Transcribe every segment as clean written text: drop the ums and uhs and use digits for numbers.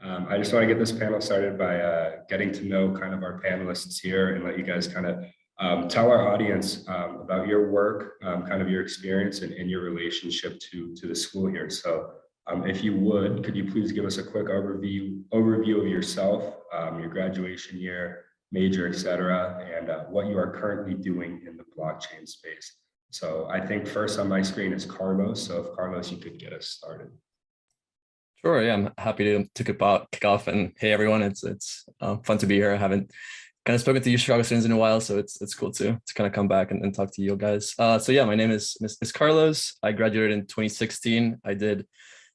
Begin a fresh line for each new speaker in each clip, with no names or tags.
I just want to get this panel started by getting to know kind of our panelists here and let you guys kind of tell our audience about your work, kind of your experience and your relationship to the school here. So if you would, could you please give us a quick overview of yourself, your graduation year, major, et cetera, and what you are currently doing in the blockchain space. So I think first on my screen is Carlos. So if Carlos, you could get us started.
Sure, yeah, I'm happy to kick off. And hey, everyone, it's fun to be here. I haven't kind of spoken to UChicago students in a while, so it's cool to kind of come back and talk to you guys. So yeah, my name is Carlos. I graduated in 2016. I did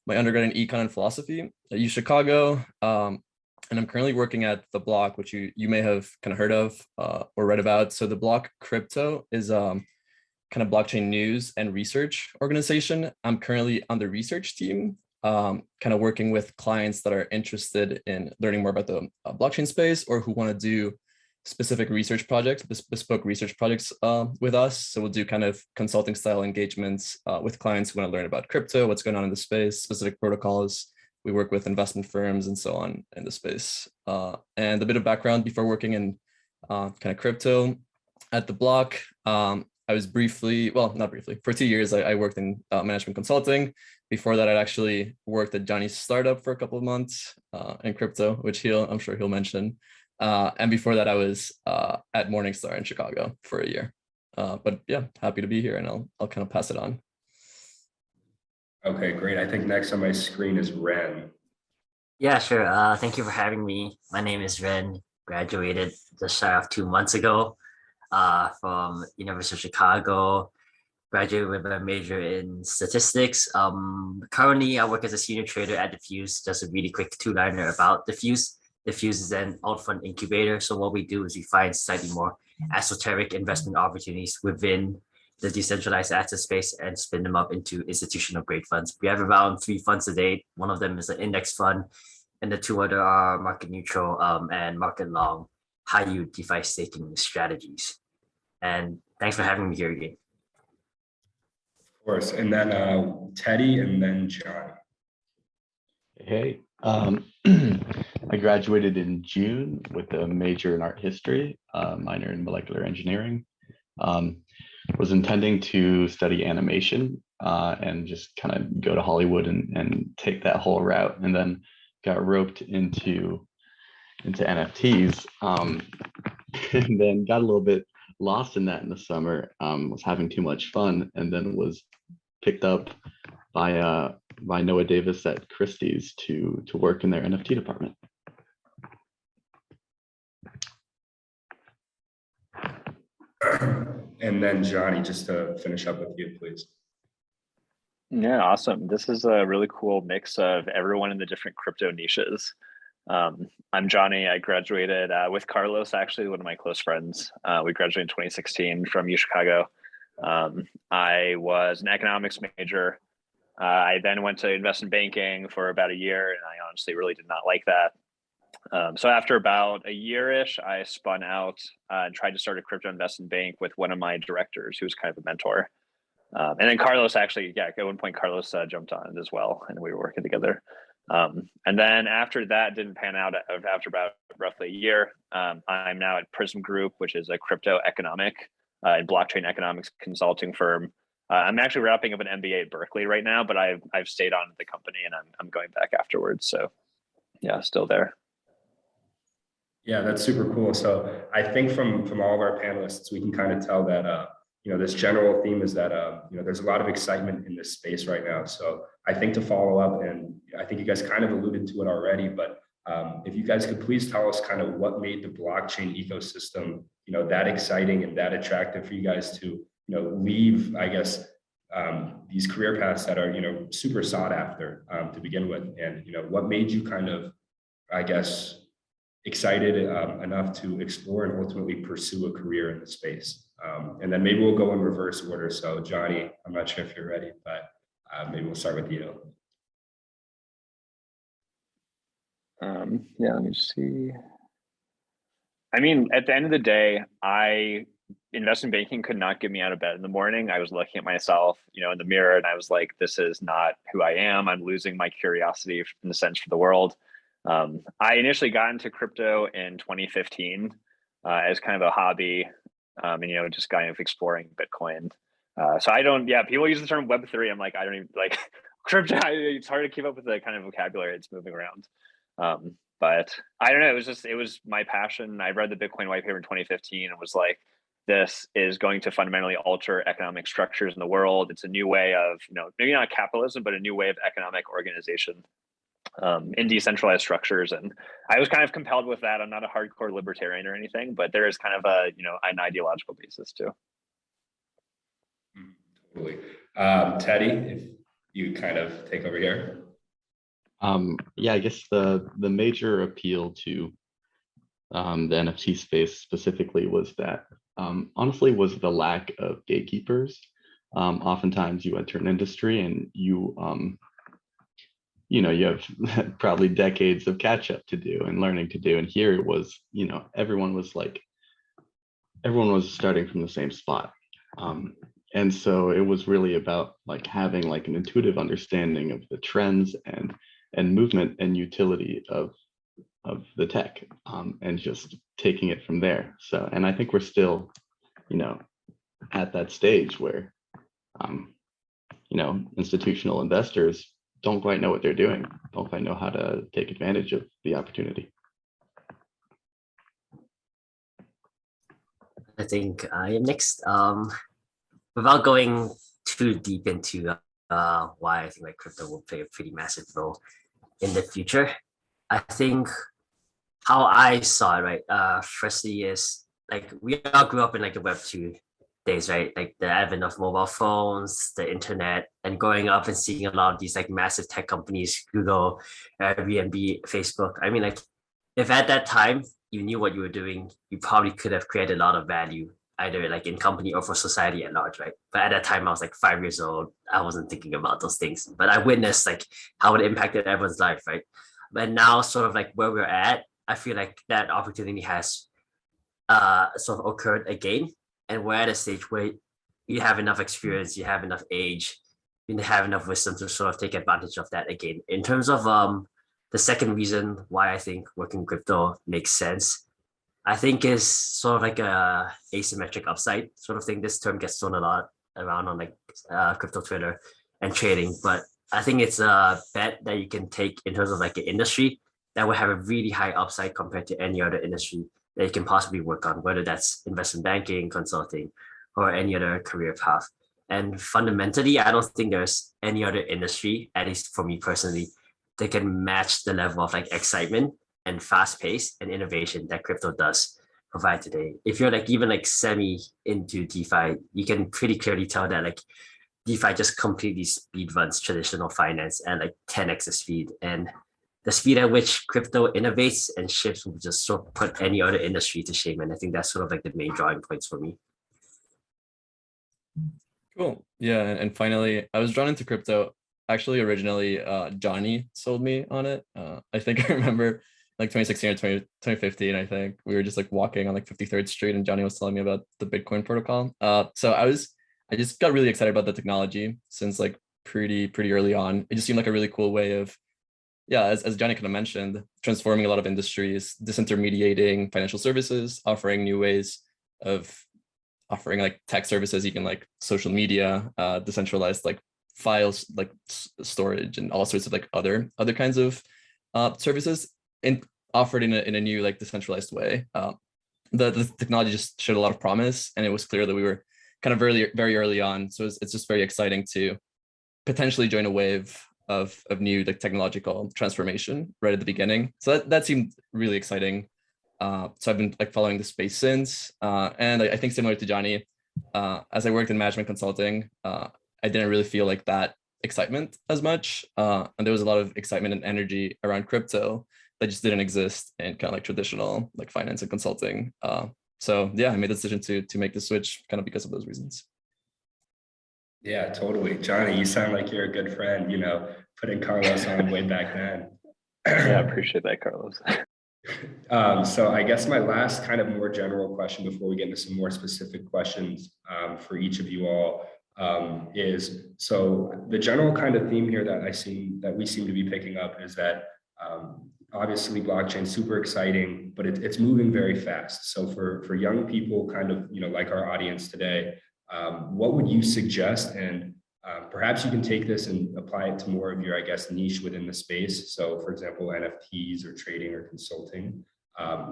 my undergrad in econ and philosophy at UChicago. And I'm currently working at The Block, which you may have kind of heard of or read about. So The Block Crypto is kind of blockchain news and research organization. I'm currently on the research team, kind of working with clients that are interested in learning more about the blockchain space or who want to do specific research projects, bespoke research projects with us. So we'll do kind of consulting style engagements with clients who want to learn about crypto, what's going on in the space, specific protocols. We work with investment firms and so on in the space. And a bit of background before working in kind of crypto at The Block. I was briefly, well, not briefly, for 2 years, I worked in management consulting. Before that, I'd actually worked at Johnny's startup for a couple of months in crypto, which I'm sure he'll mention. And before that, I was at Morningstar in Chicago for a year. But yeah, happy to be here, and I'll kind of pass it on.
Okay, great. I think next on my screen is Ren.
Yeah, sure. Thank you for having me. My name is Ren. Graduated just shy of 2 months ago from University of Chicago. Graduated with a major in statistics. Currently, I work as a senior trader at Diffuse. Just a really quick two-liner about Diffuse. Diffuse is an alt fund incubator. So what we do is we find slightly more esoteric investment opportunities within the decentralized asset space and spin them up into institutional grade funds. We have around 3 funds to date. One of them is an index fund, and the 2 other are market neutral and market long high yield DeFi staking strategies. And thanks for having me here again.
Of course, and then Teddy, and then John.
Hey, I graduated in June with a major in art history, minor in molecular engineering. Was intending to study animation and just kind of go to Hollywood and take that whole route, and then got roped into NFTs, and then got a little bit lost in that in the summer. Was having too much fun, and then was picked up by Noah Davis at Christie's to work in their NFT department.
And then Johnny, just to finish up with you, please.
Yeah, awesome. This is a really cool mix of everyone in the different crypto niches. I'm Johnny. I graduated with Carlos, actually, one of my close friends. We graduated in 2016 from UChicago. I was an economics major. I then went to investment banking for about a year, and I honestly really did not like that. So after about a year-ish, I spun out and tried to start a crypto investment bank with one of my directors, who was kind of a mentor. And then Carlos actually, yeah, at one point Carlos jumped on it as well, and we were working together. And then after that didn't pan out, after about roughly a year, I'm now at Prism Group, which is a crypto economic and blockchain economics consulting firm. I'm actually wrapping up an MBA at Berkeley right now, but I've stayed on at the company, and I'm going back afterwards. So yeah, still there.
Yeah, that's super cool. So I think from all of our panelists, we can kind of tell that this general theme is that there's a lot of excitement in this space right now. So I think to follow up, and I think you guys kind of alluded to it already, but if you guys could please tell us kind of what made the blockchain ecosystem that exciting and that attractive for you guys to leave, I guess, these career paths that are super sought after to begin with, and what made you kind of, I guess, excited enough to explore and ultimately pursue a career in the space. And then maybe we'll go in reverse order. So Johnny, I'm not sure if you're ready, but maybe we'll start with you.
Yeah, let me see. I mean, at the end of the day, investment banking could not get me out of bed in the morning. I was looking at myself, in the mirror, and I was like, this is not who I am. I'm losing my curiosity in the sense for the world. I initially got into crypto in 2015 as kind of a hobby, and just kind of exploring Bitcoin. So I don't, yeah, people use the term Web3. I'm like, I don't even like crypto. It's hard to keep up with the kind of vocabulary it's moving around. But I don't know. It was my passion. I read the Bitcoin white paper in 2015 and was like, this is going to fundamentally alter economic structures in the world. It's a new way of, maybe not capitalism, but a new way of economic organization in decentralized structures. And I was kind of compelled with that. I'm not a hardcore libertarian or anything, but there is kind of a, an ideological basis too.
Totally. Teddy, if you kind of take over here.
Yeah, I guess the major appeal to the NFT space specifically was that honestly was the lack of gatekeepers. Oftentimes you enter an industry and you you have probably decades of catch up to do and learning to do. And here it was, everyone was starting from the same spot. And so it was really about like having like an intuitive understanding of the trends and movement and utility of the tech, and just taking it from there. So, and I think we're still, at that stage where, institutional investors don't quite know what they're doing, don't quite know how to take advantage of the opportunity.
I think I am next. Without going too deep into why I think like crypto will play a pretty massive role in the future, I think how I saw it, right? Firstly is like we all grew up in like the Web2 days, right? Like the advent of mobile phones, the internet, and growing up and seeing a lot of these like massive tech companies, Google, Airbnb, Facebook. I mean, like if at that time you knew what you were doing, you probably could have created a lot of value, either like in company or for society at large, right? But at that time, I was like 5 years old. I wasn't thinking about those things, but I witnessed like how it impacted everyone's life, right? But now, sort of like where we're at, I feel like that opportunity has sort of occurred again, and we're at a stage where you have enough experience, you have enough age, you have enough wisdom to sort of take advantage of that again. In terms of the second reason why I think working crypto makes sense, I think is sort of like a asymmetric upside sort of thing. This term gets thrown a lot around on like crypto Twitter and trading, but I think it's a bet that you can take in terms of like an industry that will have a really high upside compared to any other industry that you can possibly work on, whether that's investment banking, consulting, or any other career path. And fundamentally, I don't think there's any other industry, at least for me personally, that can match the level of like excitement and fast pace and innovation that crypto does provide today. If you're like even like semi into DeFi, you can pretty clearly tell that like DeFi just completely speed runs traditional finance at like 10x the speed. And the speed at which crypto innovates and shifts will just sort of put any other industry to shame. And I think that's sort of like the main drawing points for me.
Cool. Yeah. And finally, I was drawn into crypto. Actually, originally, Johnny sold me on it. I think I remember like 2016 or 2015, I think we were just like walking on like 53rd Street and Johnny was telling me about the Bitcoin protocol. So I just got really excited about the technology since like pretty early on. It just seemed like a really cool way of, yeah, as Johnny kind of mentioned, transforming a lot of industries, disintermediating financial services, offering new ways of offering like tech services, even like social media, decentralized like files, like storage and all sorts of like other kinds of services and offered in a new like decentralized way. The technology just showed a lot of promise, and it was clear that we were kind of very early on. So it's just very exciting to potentially join a wave of new like technological transformation right at the beginning. So that seemed really exciting. So I've been like following the space since, and I think similar to Johnny, as I worked in management consulting, I didn't really feel like that excitement as much, and there was a lot of excitement and energy around crypto that just didn't exist in kind of like traditional like finance and consulting. So yeah, I made the decision to make the switch kind of because of those reasons.
Yeah, totally. Johnny, you sound like you're a good friend, putting Carlos on way back then.
Yeah, I appreciate that, Carlos.
So I guess my last kind of more general question before we get into some more specific questions for each of you all is, so the general kind of theme here that we seem to be picking up is that obviously blockchain super exciting, but it's moving very fast. So for young people, kind of, like our audience today, what would you suggest? And perhaps you can take this and apply it to more of your, I guess, niche within the space. So for example, NFTs or trading or consulting.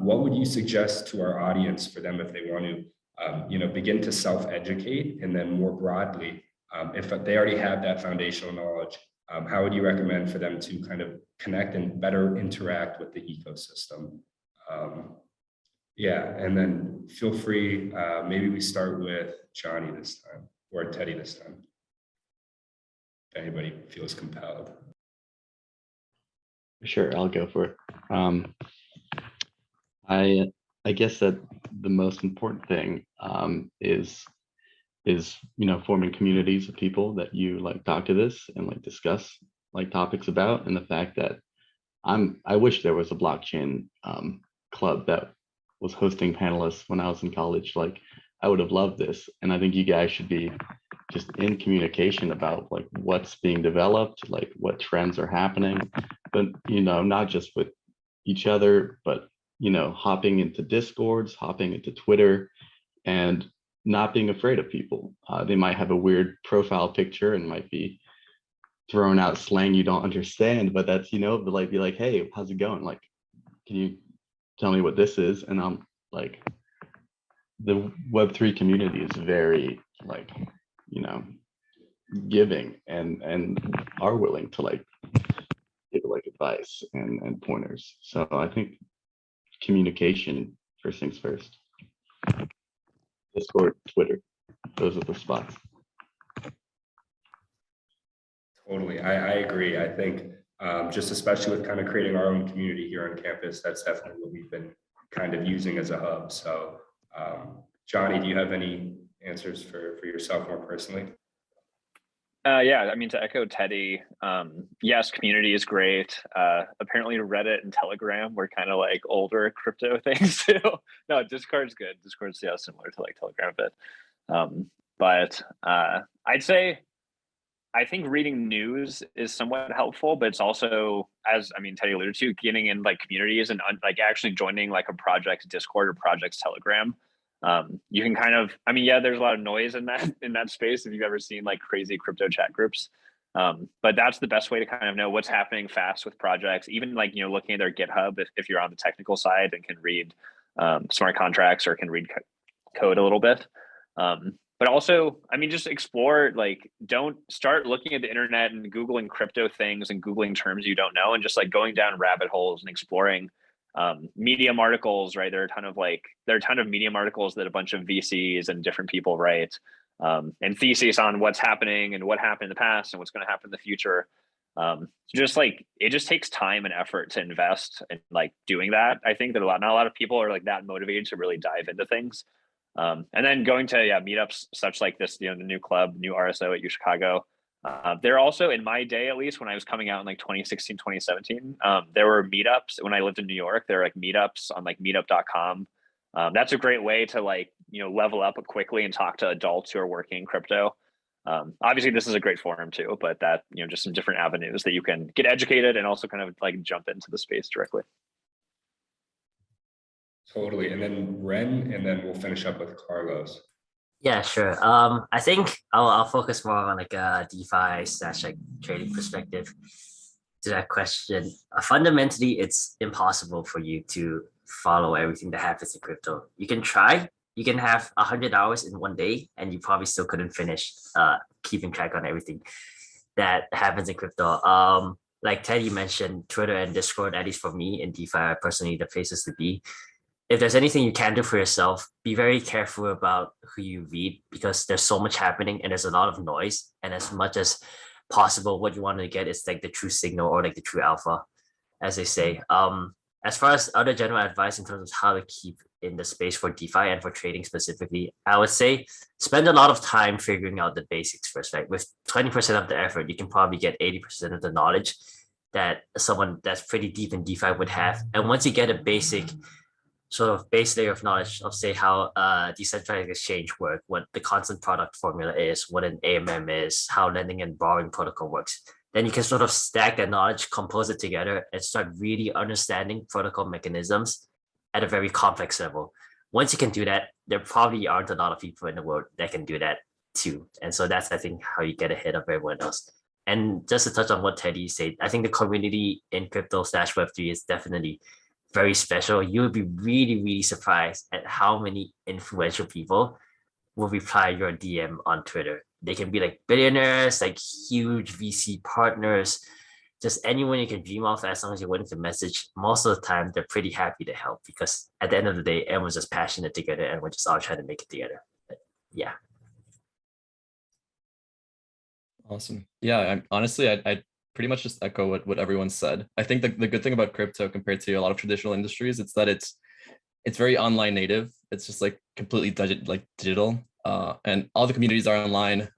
What would you suggest to our audience for them if they want to, begin to self-educate, and then more broadly, if they already have that foundational knowledge, how would you recommend for them to kind of connect and better interact with the ecosystem? Yeah, and then feel free, maybe we start with Johnny this time, or Teddy this time, if anybody feels compelled.
Sure, I'll go for it. I guess that the most important thing is forming communities of people that you like talk to this and like discuss like topics about, and the fact that I wish there was a blockchain club that was hosting panelists when I was in college. Like, I would have loved this, and I think you guys should be just in communication about like what's being developed, like what trends are happening, but not just with each other, but hopping into Discords, hopping into Twitter, and not being afraid of people. They might have a weird profile picture and might be throwing out slang you don't understand, but that's, but like, be like, hey, how's it going? Like, can you tell me what this is? And I'm like, the Web3 community is very like, giving and are willing to like give like advice and pointers. So I think communication, first things first. Discord, Twitter, those are the spots.
Totally, I agree. I think just especially with kind of creating our own community here on campus, that's definitely what we've been kind of using as a hub. So Johnny, do you have any answers for yourself more personally?
Yeah, I mean, to echo Teddy, yes, community is great. Apparently Reddit and Telegram were kind of like older crypto things too. No, Discord's good. Discord's similar to like Telegram a bit. But I'd say, I think reading news is somewhat helpful, but it's also, as Teddy alluded to, getting in like communities and like actually joining like a project's Discord or project's Telegram. You can kind of, yeah, there's a lot of noise in that space if you've ever seen like crazy crypto chat groups. But that's the best way to kind of know what's happening fast with projects, even like, looking at their GitHub if you're on the technical side and can read smart contracts or can read code a little bit. But also, just explore, like, don't start looking at the internet and Googling crypto things and Googling terms you don't know, and just like going down rabbit holes and exploring Medium articles, right? There are a ton of Medium articles that a bunch of VCs and different people write, and theses on what's happening and what happened in the past and what's going to happen in the future. Just like, it just takes time and effort to invest in like doing that. I think that not a lot of people are like that motivated to really dive into things. And then going to meetups such like this, the new club, new RSO at UChicago. There also, in my day, at least when I was coming out in like 2016, 2017, there were meetups when I lived in New York. There were like meetups on like meetup.com. That's a great way to like, level up quickly and talk to adults who are working in crypto. Obviously this is a great forum too, but that, just some different avenues that you can get educated and also kind of like jump into the space directly.
Totally. And then Ren, and then we'll finish up with Carlos.
Yeah, sure. I think I'll focus more on like a DeFi / like trading perspective to that question. Fundamentally, it's impossible for you to follow everything that happens in crypto. You can try. You can have 100 hours in one day, and you probably still couldn't finish keeping track on everything that happens in crypto. Like Teddy mentioned, Twitter and Discord, at least for me in DeFi, are personally the places to be. If there's anything you can do for yourself, be very careful about who you read, because there's so much happening and there's a lot of noise. And as much as possible, what you want to get is like the true signal or like the true alpha, as they say. As far as other general advice in terms of how to keep in the space for DeFi and for trading specifically, I would say spend a lot of time figuring out the basics first, right? With 20% of the effort, you can probably get 80% of the knowledge that someone that's pretty deep in DeFi would have. And once you get a basic sort of base layer of knowledge of, say, how decentralized exchange work, what the constant product formula is, what an AMM is, how lending and borrowing protocol works, then you can sort of stack that knowledge, compose it together, and start really understanding protocol mechanisms at a very complex level. Once you can do that, there probably aren't a lot of people in the world that can do that too. And so that's, I think, how you get ahead of everyone else. And just to touch on what Teddy said, I think the community in crypto/Web3 is definitely very special. You would be really, really surprised at how many influential people will reply your DM on Twitter. They can be like billionaires, like huge VC partners, just anyone you can dream of, as long as you're willing to message. Most of the time, they're pretty happy to help because at the end of the day, everyone's just passionate together and we're just all trying to make it together. But yeah.
Awesome. Yeah, honestly, I pretty much just echo what everyone said. I think the good thing about crypto compared to a lot of traditional industries, it's that it's very online native. It's just like completely digital. And all the communities are online.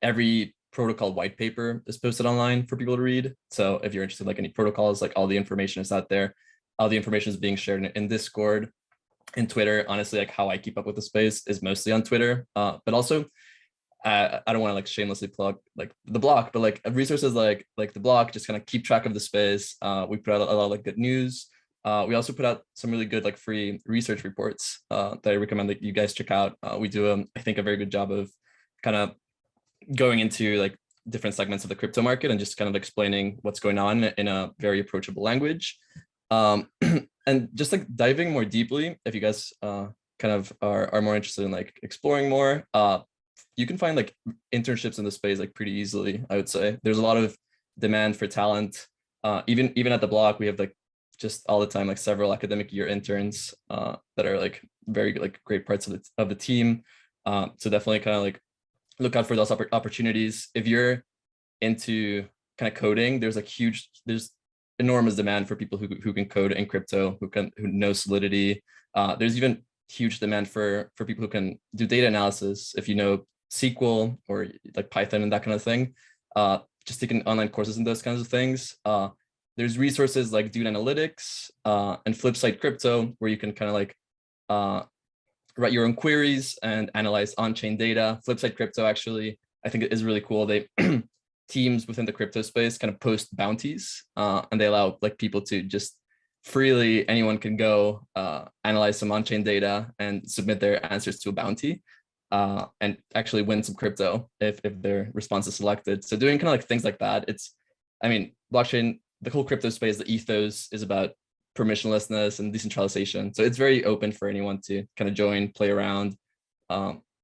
Every protocol white paper is posted online for people to read. So if you're interested in like any protocols, like all the information is out there. All the information is being shared in Discord, in Twitter. Honestly, like how I keep up with the space is mostly on Twitter. But also, I don't want to like shamelessly plug like the block, but like resources like the block just kind of keep track of the space. We put out a lot of like good news. We also put out some really good like free research reports that I recommend that you guys check out. We do I think a very good job of kind of going into like different segments of the crypto market and just kind of explaining what's going on in a very approachable language. And just like diving more deeply, if you guys kind of are more interested in like exploring more, you can find like internships in the space like pretty easily. I would say there's a lot of demand for talent. Even at the block, we have like just all the time like several academic year interns that are like very like great parts of the team. So definitely kind of like look out for those opportunities. If you're into kind of coding, there's enormous demand for people who can code in crypto, who know Solidity. There's even huge demand for people who can do data analysis. If you know SQL or like Python and that kind of thing, just taking online courses and those kinds of things. There's resources like Dude Analytics and Flipside Crypto, where you can kind of like write your own queries and analyze on-chain data. Flipside Crypto actually, I think it is really cool. They teams within the crypto space kind of post bounties, and they allow like people to just freely, anyone can go analyze some on-chain data and submit their answers to a bounty. And actually win some crypto if their response is selected. So doing kind of like things like that. I mean, blockchain, the whole crypto space, the ethos is about permissionlessness and decentralization. So it's very open for anyone to kind of join, play around,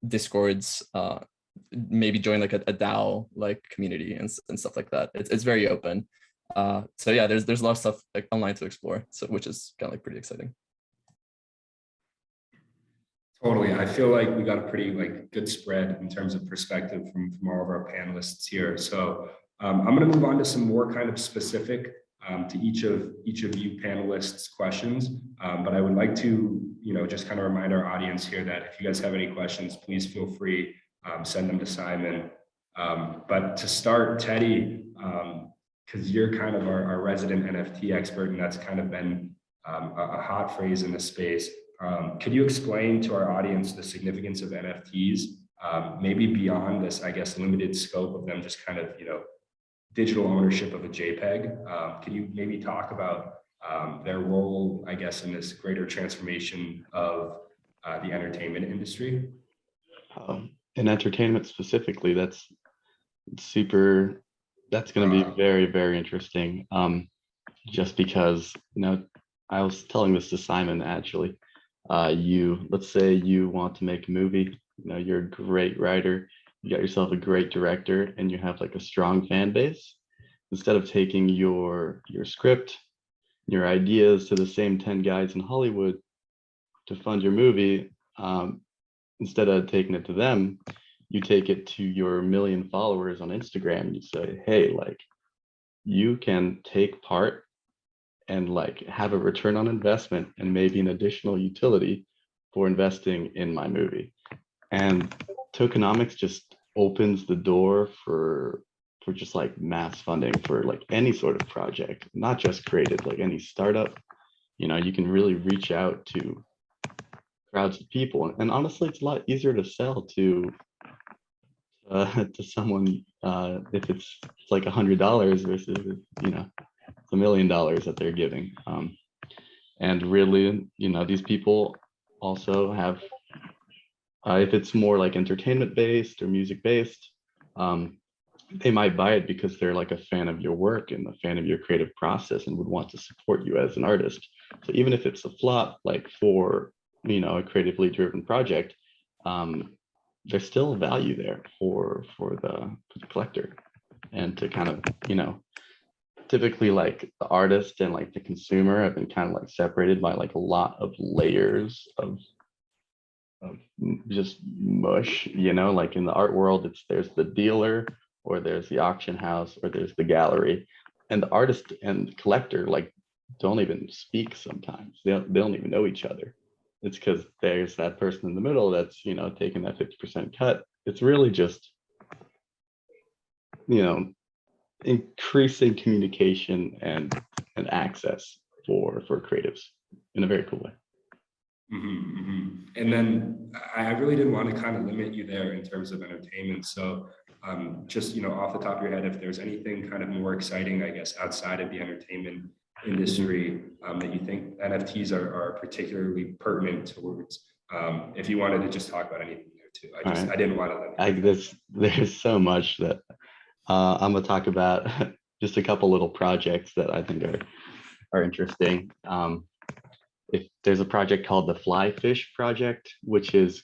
Discords, maybe join like a DAO like community and stuff like that. It's very open. So yeah, there's a lot of stuff like online to explore, so which is kind of like pretty exciting.
Totally. I feel like we got a pretty like good spread in terms of perspective from all of our panelists here. So I'm going to move on to some more kind of specific to each of you panelists' questions. But I would like to, just kind of remind our audience here that if you guys have any questions, please feel free, send them to Simon. But to start, Teddy, because you're kind of our resident NFT expert, and that's kind of been a hot phrase in the space. Could you explain to our audience the significance of NFTs, maybe beyond this, I guess, limited scope of them just kind of, digital ownership of a JPEG? Can you maybe talk about their role, I guess, in this greater transformation of the entertainment industry?
In entertainment specifically, that's going to be very, very interesting. Just because, I was telling this to Simon actually. Let's say you want to make a movie, you're a great writer, you got yourself a great director, and you have like a strong fan base. Instead of taking your script, your ideas to the same 10 guys in Hollywood to fund your movie, instead of taking it to them, you take it to your 1 million followers on Instagram. You say, hey, like, you can take part and like have a return on investment and maybe an additional utility for investing in my movie. And tokenomics just opens the door for just like mass funding for like any sort of project, not just creative, like any startup. You can really reach out to crowds of people, and honestly, it's a lot easier to sell to to someone if it's like $100 versus, you know, it's $1 million that they're giving. And really, you know, these people also have, if it's more like entertainment based or music based, they might buy it because they're like a fan of your work and a fan of your creative process and would want to support you as an artist. So even if it's a flop, like for, you know, a creatively driven project, there's still value there for the collector, and to kind of, you know, typically like the artist and like the consumer have been kind of like separated by like a lot of layers of just mush, you know, like in the art world, there's the dealer, or there's the auction house, or there's the gallery, and the artist and collector like don't even speak sometimes. They don't even know each other. It's because there's that person in the middle that's, you know, taking that 50% cut. It's really just, you know, increasing communication and access for creatives in a very cool way.
And then I really didn't want to kind of limit you there in terms of entertainment. So just, you know, off the top of your head, if there's anything kind of more exciting, I guess, outside of the entertainment industry that you think NFTs are particularly pertinent towards, if you wanted to just talk about anything there too. I didn't want to limit.
There's so much that I'm gonna talk about. Just a couple little projects that I think are interesting. If there's a project called the Flyfish project, which is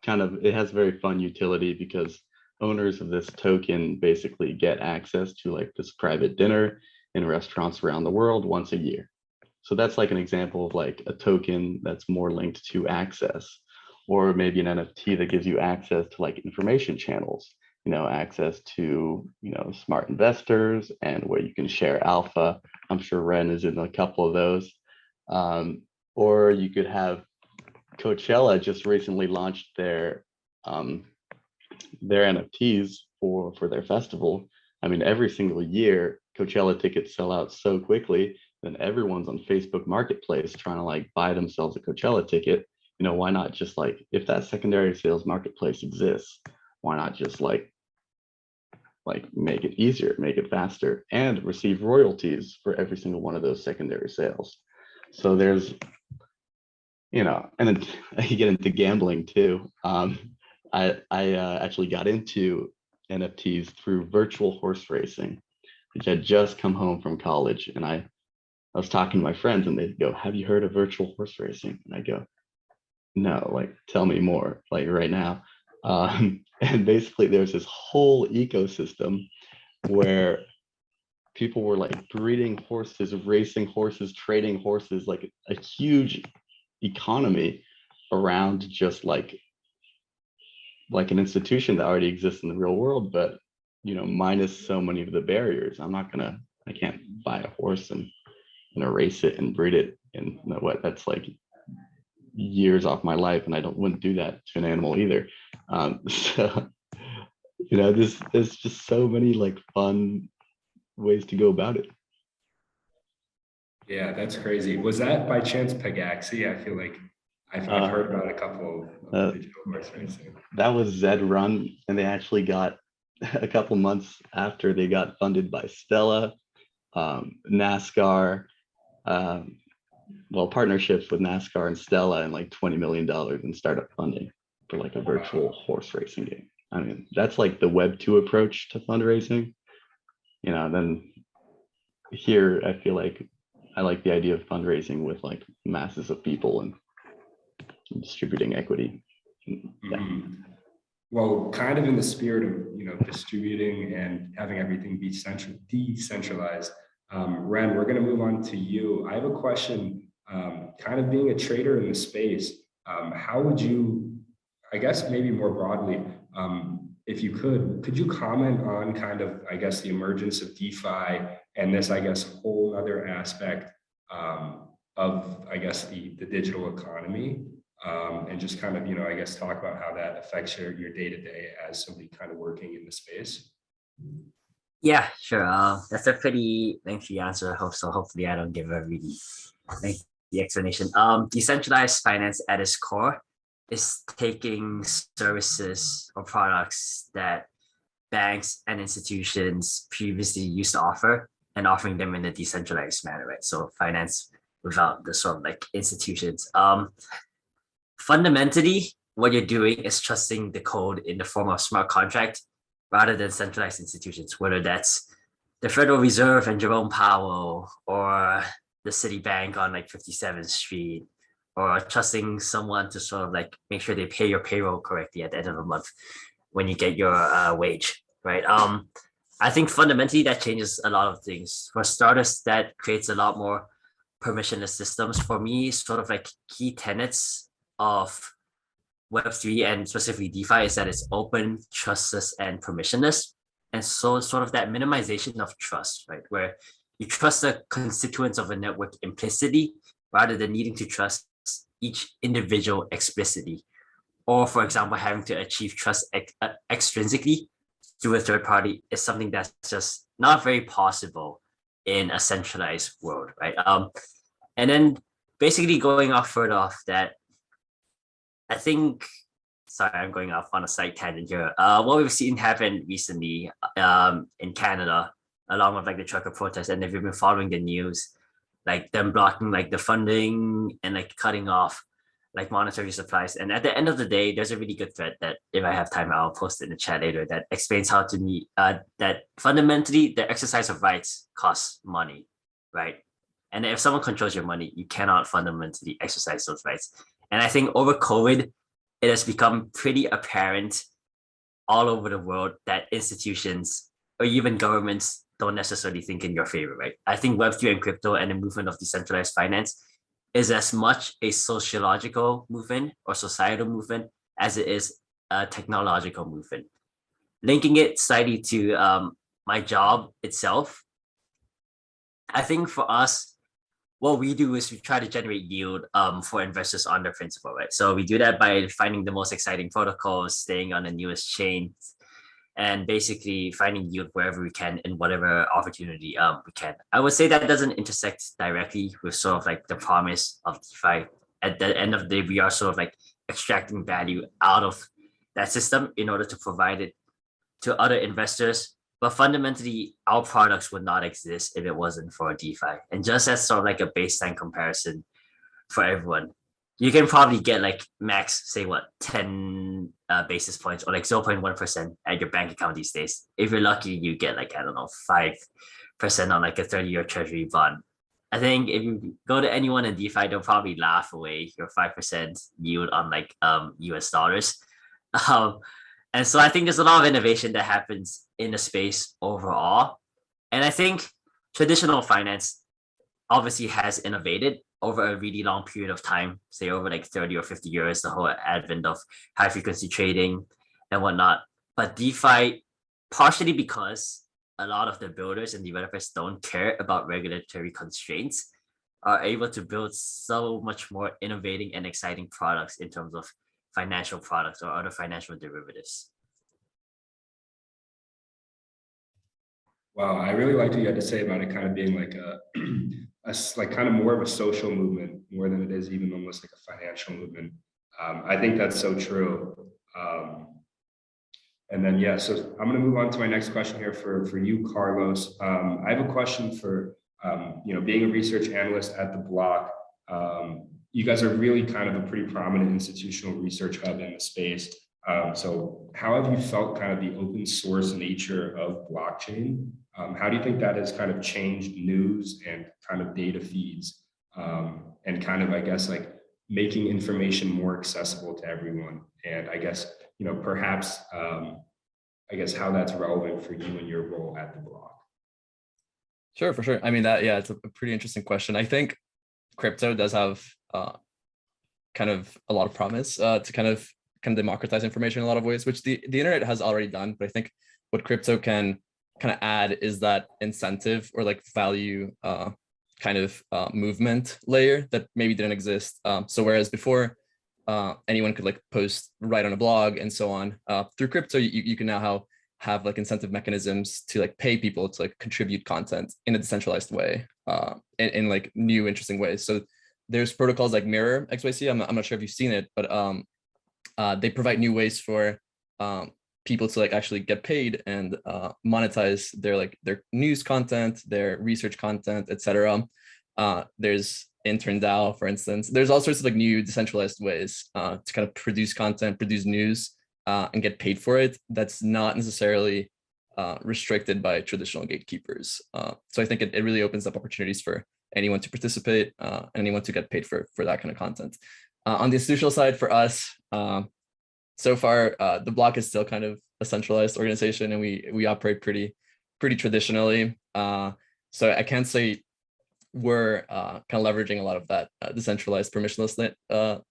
kind of, it has very fun utility because owners of this token basically get access to like this private dinner in restaurants around the world once a year. So that's like an example of like a token that's more linked to access, or maybe an NFT that gives you access to like information channels, you know, access to, you know, smart investors, and where you can share alpha. I'm sure Ren is in a couple of those. Or you could have Coachella just recently launched their NFTs for their festival. I mean, every single year Coachella tickets sell out so quickly, then everyone's on Facebook Marketplace trying to like buy themselves a Coachella ticket. You know, why not just like, if that secondary sales marketplace exists, why not just like make it easier, make it faster, and receive royalties for every single one of those secondary sales. So there's, you know, and then you get into gambling too. I actually got into NFTs through virtual horse racing, which had just come home from college, and I was talking to my friends, and they'd go, "Have you heard of virtual horse racing?" And I go, "No, like tell me more, like right now." And basically, there's this whole ecosystem where people were like breeding horses, racing horses, trading horses, like a huge economy around just like an institution that already exists in the real world, but, you know, minus so many of the barriers. I can't buy a horse and erase it and breed it, and you know what, that's like years off my life, and wouldn't do that to an animal either. So, you know, there's just so many like fun ways to go about it.
Yeah, that's crazy. Was that by chance Pegaxi? I feel like I've heard about a couple of digital horse racing.
That was Zed Run, and they actually got a couple months after they got funded by Stella, NASCAR, well, partnerships with NASCAR and Stella, and like $20 million in startup funding for like a virtual horse racing game. I mean, that's like the Web 2 approach to fundraising. You know, then here I feel like I like the idea of fundraising with like masses of people and distributing equity. Yeah.
Well, kind of in the spirit of, you know, distributing and having everything be decentralized, Ren, we're going to move on to you. I have a question, kind of being a trader in the space. How would you, I guess maybe more broadly, if you could you comment on kind of, I guess, the emergence of DeFi and this, I guess, whole other aspect of, I guess, the digital economy, and just kind of, you know, I guess, talk about how that affects your day-to-day as somebody kind of working in the space?
Yeah, sure. That's a pretty lengthy answer. Hopefully I don't give a really lengthy explanation. Decentralized finance at its core is taking services or products that banks and institutions previously used to offer, and offering them in a decentralized manner, right? So finance without the sort of like institutions. Fundamentally, what you're doing is trusting the code in the form of smart contract rather than centralized institutions, whether that's the Federal Reserve and Jerome Powell, or the Citibank on like 57th Street, or trusting someone to sort of like make sure they pay your payroll correctly at the end of the month when you get your wage, right? I think fundamentally that changes a lot of things. For starters, that creates a lot more permissionless systems. For me, sort of like key tenets of Web3 and specifically DeFi is that it's open, trustless, and permissionless. And so sort of that minimization of trust, right? Where you trust the constituents of a network implicitly rather than needing to trust each individual explicitly. Or for example, having to achieve trust extrinsically through a third party is something that's just not very possible in a centralized world, right? And then basically going off further off that, I think, sorry, I'm going off on a side tangent here. What we've seen happen recently in Canada, along with like the trucker protests, and if you've been following the news, like them blocking like the funding and like cutting off like monetary supplies. And at the end of the day, there's a really good thread that if I have time, I'll post it in the chat later that explains how to meet that fundamentally the exercise of rights costs money, right? And if someone controls your money, you cannot fundamentally exercise those rights. And I think over COVID, it has become pretty apparent all over the world that institutions or even governments don't necessarily think in your favor, right? I think Web3 and crypto and the movement of decentralized finance is as much a sociological movement or societal movement as it is a technological movement. Linking it slightly to my job itself, I think for us, what we do is we try to generate yield for investors on their principal, right? So we do that by finding the most exciting protocols, staying on the newest chain, and basically finding yield wherever we can in whatever opportunity we can. I would say that doesn't intersect directly with sort of like the promise of DeFi. At the end of the day, we are sort of like extracting value out of that system in order to provide it to other investors. But fundamentally, our products would not exist if it wasn't for DeFi. And just as sort of like a baseline comparison for everyone, you can probably get like max, say what, 10 basis points or like 0.1% at your bank account these days. If you're lucky, you get like, I don't know, 5% on like a 30-year treasury bond. I think if you go to anyone in DeFi, they'll probably laugh away your 5% yield on like US dollars. And so I think there's a lot of innovation that happens in the space overall. And I think traditional finance obviously has innovated over a really long period of time, say over like 30 or 50 years, the whole advent of high frequency trading and whatnot. But DeFi, partially because a lot of the builders and developers don't care about regulatory constraints, are able to build so much more innovating and exciting products in terms of financial products or other financial derivatives.
Wow, I really liked what you had to say about it kind of being like a like kind of more of a social movement more than it is even almost like a financial movement. I think that's so true. And then, yeah, so I'm going to move on to my next question here for you, Carlos. I have a question for, being a research analyst at the block. You guys are really kind of a pretty prominent institutional research hub in the space. So how have you felt kind of the open source nature of blockchain? How do you think that has kind of changed news and kind of data feeds and kind of, I guess, like making information more accessible to everyone? And I guess, perhaps, I guess how that's relevant for you and your role at the block.
Sure, for sure. I mean, it's a pretty interesting question. I think crypto does have kind of a lot of promise to kind of democratize information in a lot of ways, which the internet has already done. But I think what crypto can kind of add is that incentive or like value movement layer that maybe didn't exist. So whereas before anyone could like post right on a blog and so on, through crypto, you can now have like incentive mechanisms to like pay people to like contribute content in a decentralized way in like new interesting ways. So there's protocols like Mirror XYZ. I'm not sure if you've seen it, but they provide new ways for people to like actually get paid and monetize their news content, their research content, etc. There's Intern DAO, for instance. There's all sorts of like new decentralized ways to kind of produce content, produce news, and get paid for it. That's not necessarily restricted by traditional gatekeepers. So I think it really opens up opportunities for anyone to participate, anyone to get paid for that kind of content. On the institutional side, for us, so far, the block is still kind of a centralized organization, and we operate pretty traditionally. So I can't say we're kind of leveraging a lot of that decentralized permissionless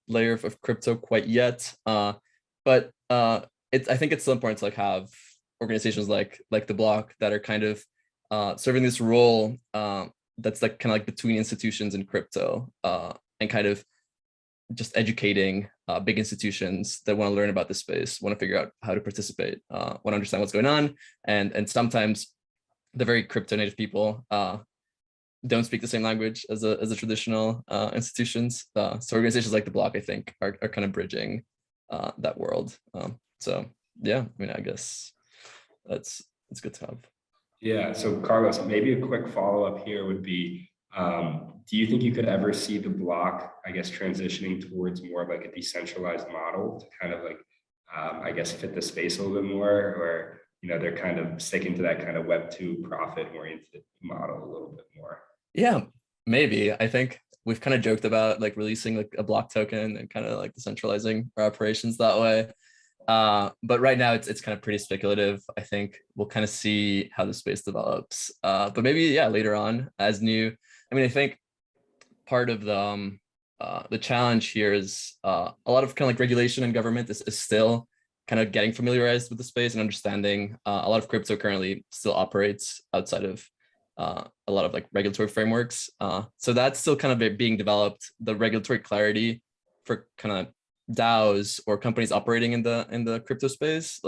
layer of crypto quite yet. But I think it's still important to like have organizations like the block that are kind of serving this role that's like kind of like between institutions and crypto, and kind of just educating big institutions that want to learn about this space, want to figure out how to participate, want to understand what's going on. And sometimes the very crypto native people don't speak the same language as the traditional institutions. So organizations like the block, I think, are kind of bridging that world. So yeah, I mean, I guess it's good to have.
Yeah, so Carlos, maybe a quick follow-up here would be, do you think you could ever see the block, I guess, transitioning towards more of like a decentralized model to kind of like, I guess, fit the space a little bit more, or, you know, they're kind of sticking to that kind of Web2 profit-oriented model a little bit more?
Yeah, maybe. I think we've kind of joked about like releasing like a block token and kind of like decentralizing our operations that way. But right now it's kind of pretty speculative. I think we'll kind of see how the space develops. But maybe, yeah, later on as new. I mean, I think part of the challenge here is a lot of kind of like regulation and government is still kind of getting familiarized with the space and understanding. A lot of crypto currently still operates outside of a lot of like regulatory frameworks. So that's still kind of being developed. The regulatory clarity for kind of DAOs or companies operating in the crypto space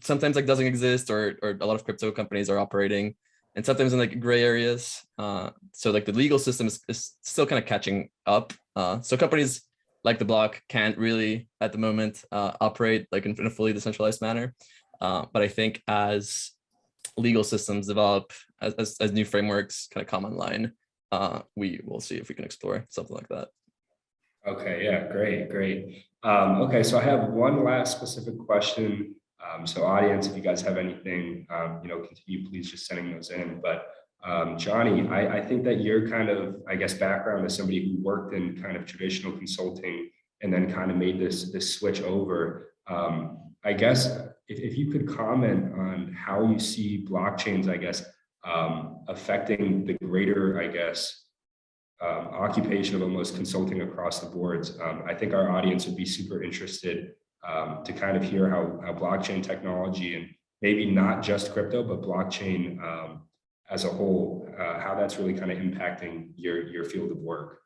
sometimes like doesn't exist, or a lot of crypto companies are operating and sometimes in like gray areas. So like the legal system is still kind of catching up. So companies like the block can't really at the moment operate like in a fully decentralized manner. But I think as legal systems develop, as new frameworks kind of come online, we will see if we can explore something like that.
Okay, yeah, great. Okay, so I have one last specific question. So audience, if you guys have anything, you know, continue please just sending those in. But Johnny, I think that your kind of, I guess, background as somebody who worked in kind of traditional consulting and then kind of made this switch over, I guess if you could comment on how you see blockchains, I guess, affecting the greater, I guess, occupation of almost consulting across the boards. I think our audience would be super interested to kind of hear how blockchain technology, and maybe not just crypto, but blockchain as a whole, how that's really kind of impacting your field of work.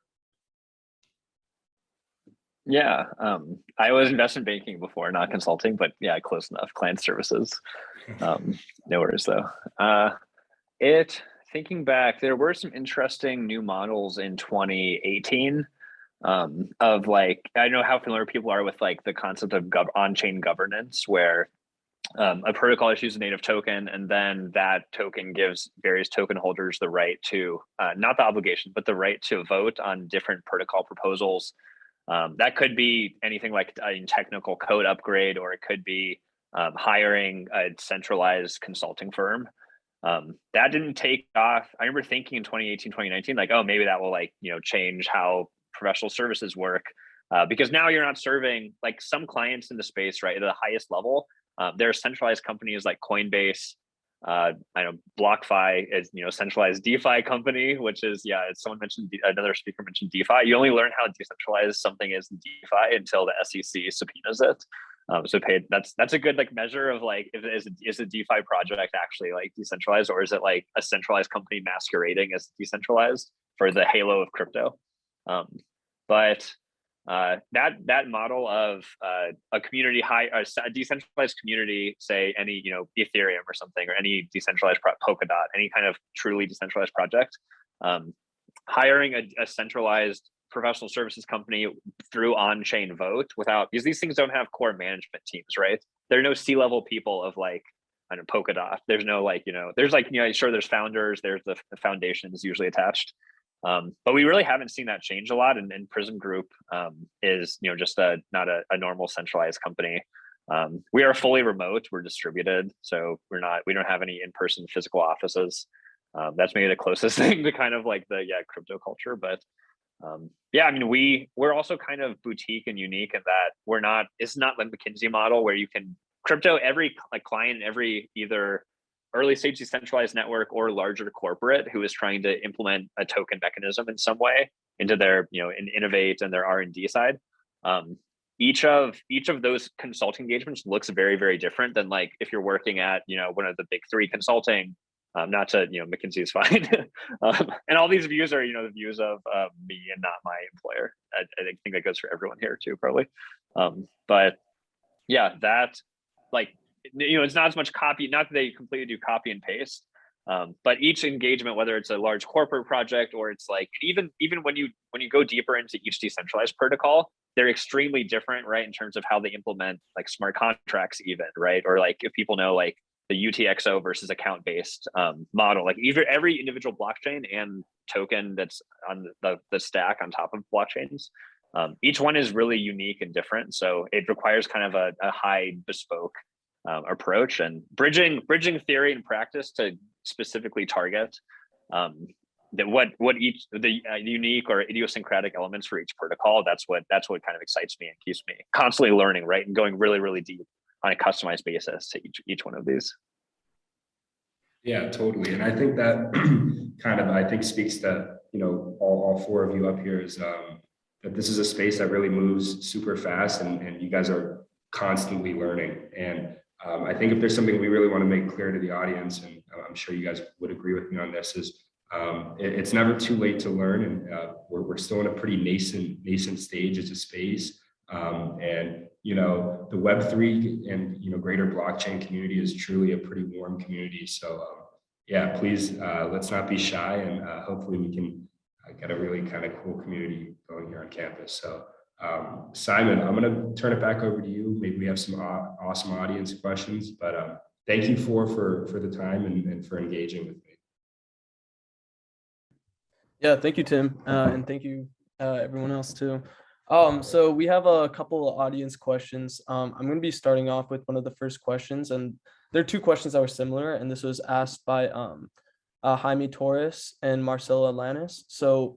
Yeah, I was investment banking before, not consulting, but yeah, close enough. Client services. No worries though. Thinking back, there were some interesting new models in 2018 of like, I don't know how familiar people are with like the concept of on-chain governance, where a protocol issues a native token, and then that token gives various token holders the right to, not the obligation, but the right to vote on different protocol proposals. That could be anything like a technical code upgrade, or it could be hiring a centralized consulting firm. That didn't take off. I remember thinking in 2018, 2019, like, oh, maybe that will like, you know, change how professional services work. Because now you're not serving like some clients in the space, right, at the highest level. There are centralized companies like Coinbase. I know BlockFi is, you know, centralized DeFi company, which is, yeah, someone mentioned, another speaker mentioned DeFi. You only learn how decentralized something is in DeFi until the SEC subpoenas it. So that's a good like measure of like, is a DeFi project actually like decentralized, or is it like a centralized company masquerading as decentralized for the halo of crypto? But that model of a community a decentralized community, say any, you know, Ethereum or something, or any decentralized Polkadot, any kind of truly decentralized project, hiring a centralized professional services company through on-chain vote without, because these things don't have core management teams, right? there are no C-level people of like, I don't know, Polkadot. There's no like, there's like, sure, there's founders, there's the foundations usually attached. But we really haven't seen that change a lot. And Prism Group is, just not a normal centralized company. We are fully remote. We're distributed, so we don't have any in-person physical offices. That's maybe the closest thing to kind of like the crypto culture. But yeah, I mean, we're also kind of boutique and unique in that it's not like McKinsey model where you can crypto every like client, every either early stage decentralized network or larger corporate who is trying to implement a token mechanism in some way into their, and innovate and their R&D side. Each of those consulting engagements looks very, very different than like if you're working at, one of the big three consulting, not to, McKinsey is fine. And all these views are, the views of me and not my employer. I think that goes for everyone here too, probably. But yeah, that like, it's not as much copy, not that they completely do copy and paste, but each engagement, whether it's a large corporate project or it's like, even when you go deeper into each decentralized protocol, they're extremely different, right? In terms of how they implement like smart contracts even, right? Or like if people know like the UTXO versus account-based model, like either every individual blockchain and token that's on the stack on top of blockchains, each one is really unique and different. So it requires kind of a high bespoke approach and bridging theory and practice to specifically target that what each the unique or idiosyncratic elements for each protocol. That's what kind of excites me and keeps me constantly learning, right, and going really, really deep on a customized basis to each one of these.
Yeah, totally. And I think that kind of speaks to all four of you up here is that this is a space that really moves super fast, and you guys are constantly learning. And I think if there's something we really want to make clear to the audience, and I'm sure you guys would agree with me on this, is it's never too late to learn, and we're still in a pretty nascent stage as a space. And the Web3 and greater blockchain community is truly a pretty warm community. So yeah, please let's not be shy, and hopefully we can get a really kind of cool community going here on campus. So Simon, I'm going to turn it back over to you. Maybe we have some awesome audience questions, but thank you for the time and for engaging with me.
Yeah, thank you, Tim, and thank you everyone else too. So we have a couple of audience questions. I'm going to be starting off with one of the first questions, and there are two questions that were similar, and this was asked by Jaime Torres and Marcelo Alanis. So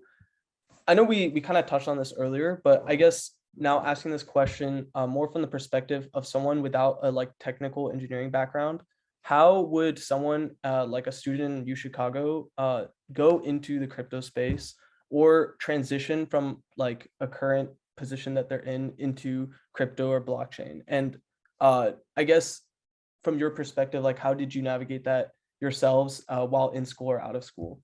I know we kind of touched on this earlier, but I guess now asking this question more from the perspective of someone without a like technical engineering background, how would someone like a student in UChicago go into the crypto space or transition from like a current position that they're in into crypto or blockchain? And I guess from your perspective, like how did you navigate that yourselves while in school or out of school?